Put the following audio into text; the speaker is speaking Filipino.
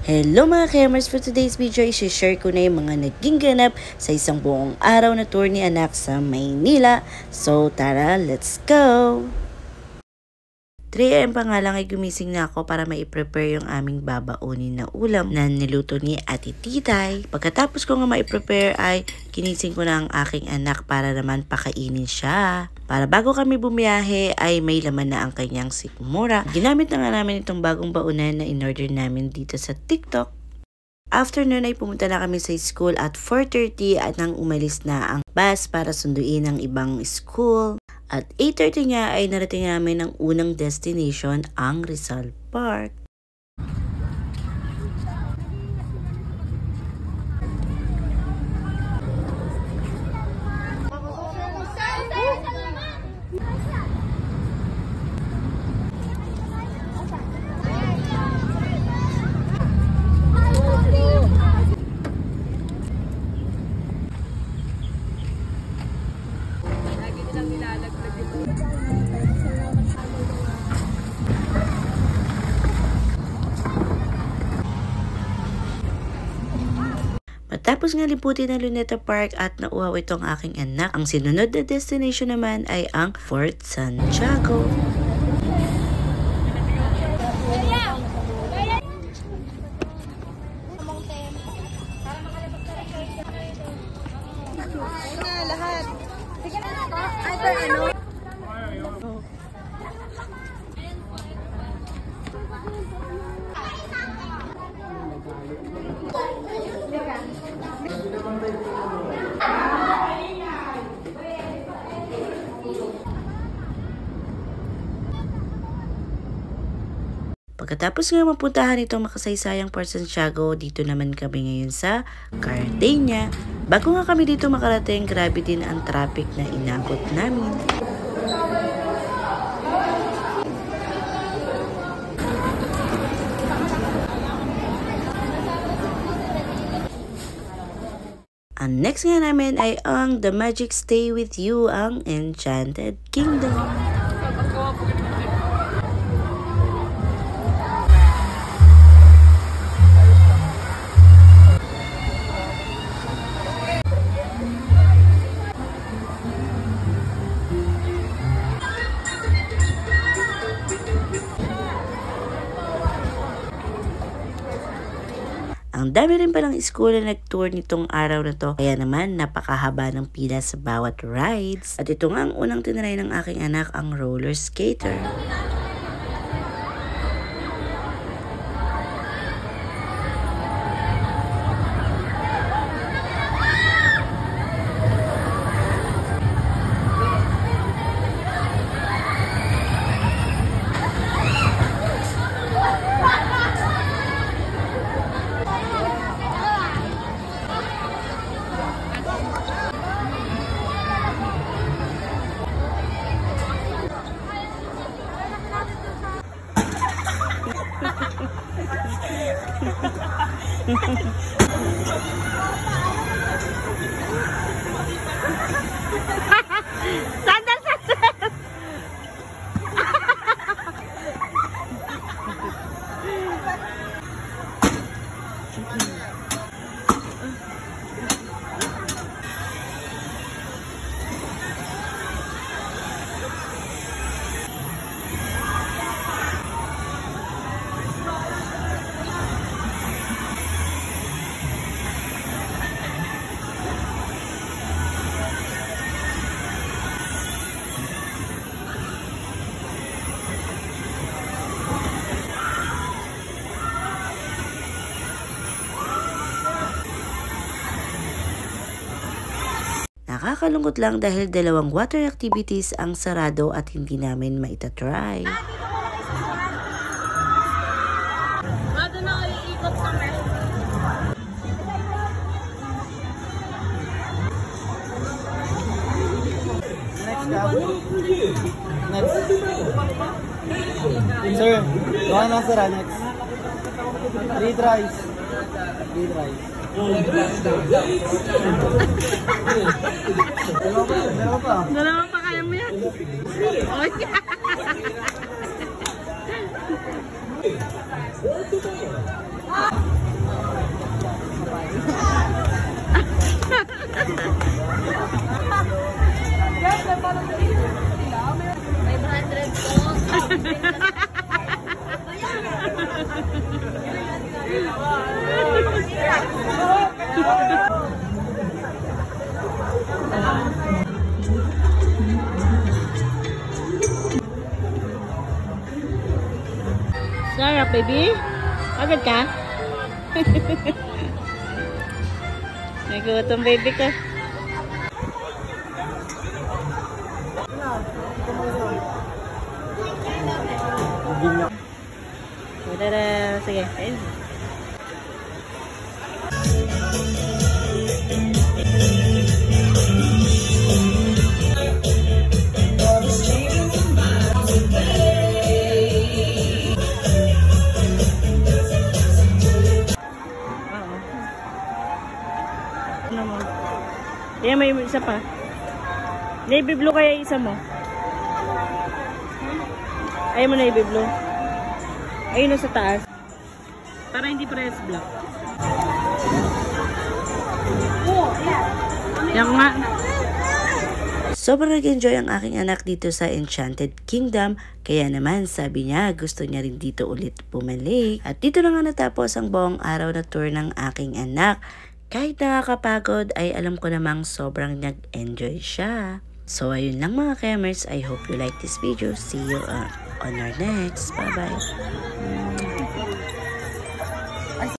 Hello mga Kemers! For today's video, i-share ko na yung mga naging ganap sa isang buong araw na tour ni anak sa Maynila. So tara, let's go! 3 AM pa nga lang ay gumising na ako para mai-prepare yung aming babaunin na ulam na niluto ni Ate Titay. Pagkatapos ko nga mai-prepare ay ginising ko na ang aking anak para naman pakainin siya. Para bago kami bumiyahe ay may laman na ang kanyang sikmura. Ginamit na nga namin itong bagong baunan na in-order namin dito sa TikTok. After nun ay pumunta na kami sa school at 4:30 at nang umalis na ang bus para sunduin ang ibang school. At 8:30 nga ay narating namin ang unang destination, ang Rizal Park. Matapos nga liputin ang Luneta Park at nauhaw itong aking anak, ang sinunod na destination naman ay ang Fort Santiago. Pagkatapos nga mapuntahan itong makasaysayang Fort Santiago, dito naman kami ngayon sa Cartagena. Bago nga kami dito makarating, grabe din ang traffic na inabot namin. Ang next nga namin ay ang The Magic Stay With You, ang Enchanted Kingdom. Ang dami rin palang school na nag-tour nitong araw na to. Kaya naman napakahaba ng pila sa bawat rides. At ito nga ang unang tinry ng aking anak, ang roller skater. Sandal. Nakakalungkot lang dahil 2 water activities ang sarado at hindi namin maitatry. Bago na uliikot kami. Next ka. Next. Sir, baka nasara next. 3 tries. 3 tries. Dalawa pa, kaya mo yan. Oy. Sarap, baby. Agad ka? Nagutom, baby ko. Tada! Sige, ayun. Ayan, may isa pa. Navy blue kaya isa mo? Ayaw mo navy blue? Ayun na sa taas. Para hindi parehas black. Yan nga. Sobrang nag-enjoy ang aking anak dito sa Enchanted Kingdom, kaya naman sabi niya gusto niya rin dito ulit bumalik. At dito na nga natapos ang buong araw na tour ng aking anak. Kahit nakakapagod ay alam ko namang sobrang nag-enjoy siya. So ayun lang mga Kemers, I hope you like this video. See you on our next. Bye bye.